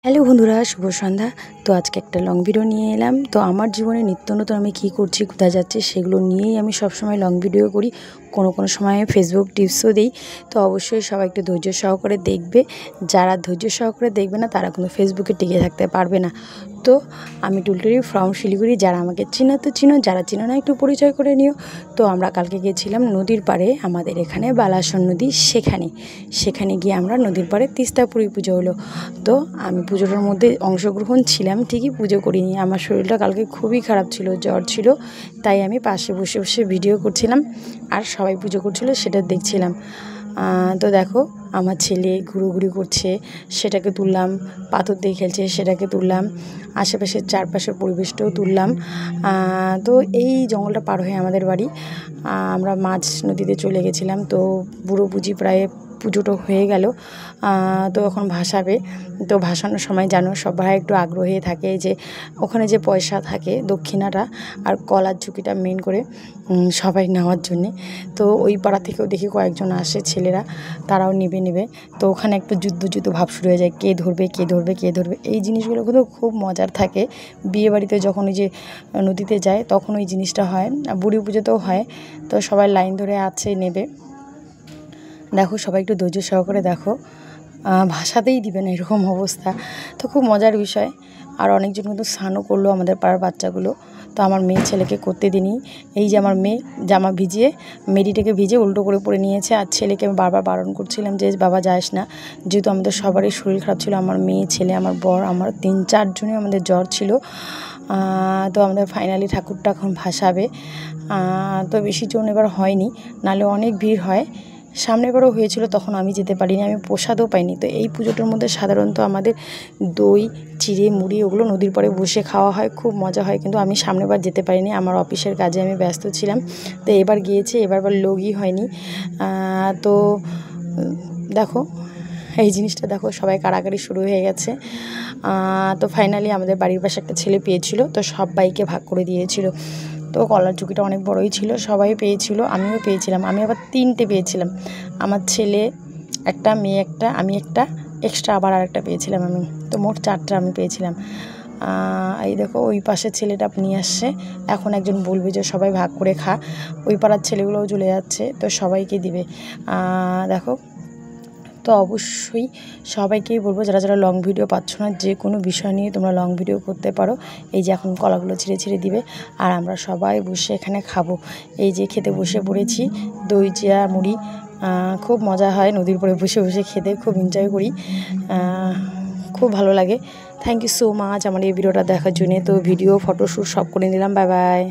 Hello বন্ধুরা, শুভ সন্ধ্যা। তো আজকে একটা লং ভিডিও নিয়ে এলাম। তো আমার জীবনে নিত্য নতুন আমি কী করছি, কোথায় যাচ্ছি, সেগুলো নিয়েই আমি সবসময় লং ভিডিও করি। কোনো সময় ফেসবুক টিপসও দিই। তো অবশ্যই সবাই একটু ধৈর্য সহকারে দেখবে। যারা ধৈর্য সহকারে দেখবে না তারা কিন্তু ফেসবুকে টিকে থাকতে পারবে না। তো আমি টুলটুলি ফ্রম শিলিগুড়ি। যারা আমাকে চিনো তো চিনো, যারা চিনো না একটু পরিচয় করে নিও। তো আমরা কালকে গিয়েছিলাম নদীর পাড়ে, আমাদের এখানে বালাসন নদী, সেখানে গিয়ে আমরা নদীর পাড়ে তিস্তাপুরী পুজো হলো। তো আমি পুজোটার মধ্যে অংশগ্রহণ ছিলাম ঠিকই, পুজো করিনি। আমার শরীরটা কালকে খুবই খারাপ ছিল, জ্বর ছিল, তাই আমি পাশে বসে বসে ভিডিও করছিলাম আর সবাই পুজো করছিল সেটা দেখছিলাম। তো দেখো আমার ছেলে ঘুরোঘুরি করছে, সেটাকে তুললাম। পাথর দিয়ে খেলছে, সেটাকে তুললাম। আশেপাশের চারপাশের পরিবেশটাও তুললাম। তো এই জঙ্গলটা পার হয়ে আমাদের বাড়ি। আমরা মাঝ নদীতে চলে গেছিলাম। তো বুড়ো বুঝি প্রায় পুজোটা হয়ে গেল। তো এখন ভাসাবে। তো ভাসানোর সময় জানো সবাই একটু আগ্রহী থাকে যে ওখানে যে পয়সা থাকে দক্ষিণাটা আর কলার ঝুঁকিটা মেন করে সবাই নেওয়ার জন্যে। তো ওই পাড়া থেকেও দেখি কয়েকজন আসে ছেলেরা, তারাও নেবে। তো ওখানে একটু যুদ্ধ ভাব শুরু হয়ে যায়, কে ধরবে। এই জিনিসগুলো কিন্তু খুব মজার থাকে। বিয়েবাড়িতে যখন ওই যে নদীতে যায় তখন ওই জিনিসটা হয়, বুড়ি পুজোতেও হয়। তো সবাই লাইন ধরে আছে নেবে। দেখো সবাই একটু ধৈর্য সহকারে দেখো, ভাষাতেই দিবে না এরকম অবস্থা। তো খুব মজার বিষয়। আর অনেকজন কিন্তু স্নানও করলো আমাদের পাড়ার বাচ্চাগুলো। তো আমার মেয়ে ছেলেকে করতে দিইনি। এই যে আমার মেয়ে জামা ভিজিয়ে, মেয়েটিকে ভিজে উল্টো করে পরে নিয়েছে। আর ছেলেকে আমি বারবার বারণ করছিলাম যে বাবা যাস না, যেহেতু আমাদের সবারই শরীর খারাপ ছিল। আমার মেয়ে, ছেলে, আমার বর, আমার 3-4 জনই আমাদের জ্বর ছিল। তো আমাদের ফাইনালি ঠাকুরটা এখন ভাসাবে। তো বেশি জন এবার হয়নি, নাহলে অনেক ভিড় হয়। সামনের বারও হয়েছিল, তখন আমি যেতে পারিনি, আমি প্রসাদও পাইনি। তো এই পুজোটার মধ্যে সাধারণত আমাদের দই, চিড়ে, মুড়ি ওগুলো নদীর পাড়ে বসে খাওয়া হয়, খুব মজা হয়। কিন্তু আমি সামনের বার যেতে পারিনি, আমার অফিসের কাজে আমি ব্যস্ত ছিলাম। তো এবার গিয়েছি, এবার লোকই হয়নি। তো দেখো এই জিনিসটা দেখো, সবাই কাড়াকাড়ি শুরু হয়ে গেছে। তো ফাইনালি আমাদের বাড়ির পাশে একটা ছেলে পেয়েছিল, তো সবাইকে ভাগ করে দিয়েছিল। তো কলার ঝুঁকিটা অনেক বড়ই ছিল, সবাই পেয়েছিল, আমিও পেয়েছিলাম। আমি আবার 3টে পেয়েছিলাম, আমার ছেলে একটা, মেয়ে একটা, আমি একটা, এক্সট্রা আবার আরেকটা পেয়েছিলাম আমি। তো মোট 4টা আমি পেয়েছিলাম। এই দেখো ওই পাশের ছেলেটা নিয়ে আসছে, এখন একজন বলবে যে সবাই ভাগ করে খা। ওই পাড়ার ছেলেগুলোও চলে যাচ্ছে, তো সবাইকে দিবে। দেখো, তো অবশ্যই সবাইকেই বলবো যারা লং ভিডিও পাচ্ছ না, যে কোনো বিষয় নিয়ে তোমরা লং ভিডিও করতে পারো। এই যে এখন কলাগুলো ছিঁড়ে দিবে আর আমরা সবাই বসে এখানে খাবো। এই যে খেতে বসে পড়েছি, দই, চিড়া, মুড়ি। খুব মজা হয় নদীর পরে বসে খেতে, খুব এনজয় করি, খুব ভালো লাগে। থ্যাংক ইউ সো মাচ আমার এই ভিডিওটা দেখার জন্যে। তো ভিডিও, ফটোশ্যুট সব করে নিলাম। Bye bye.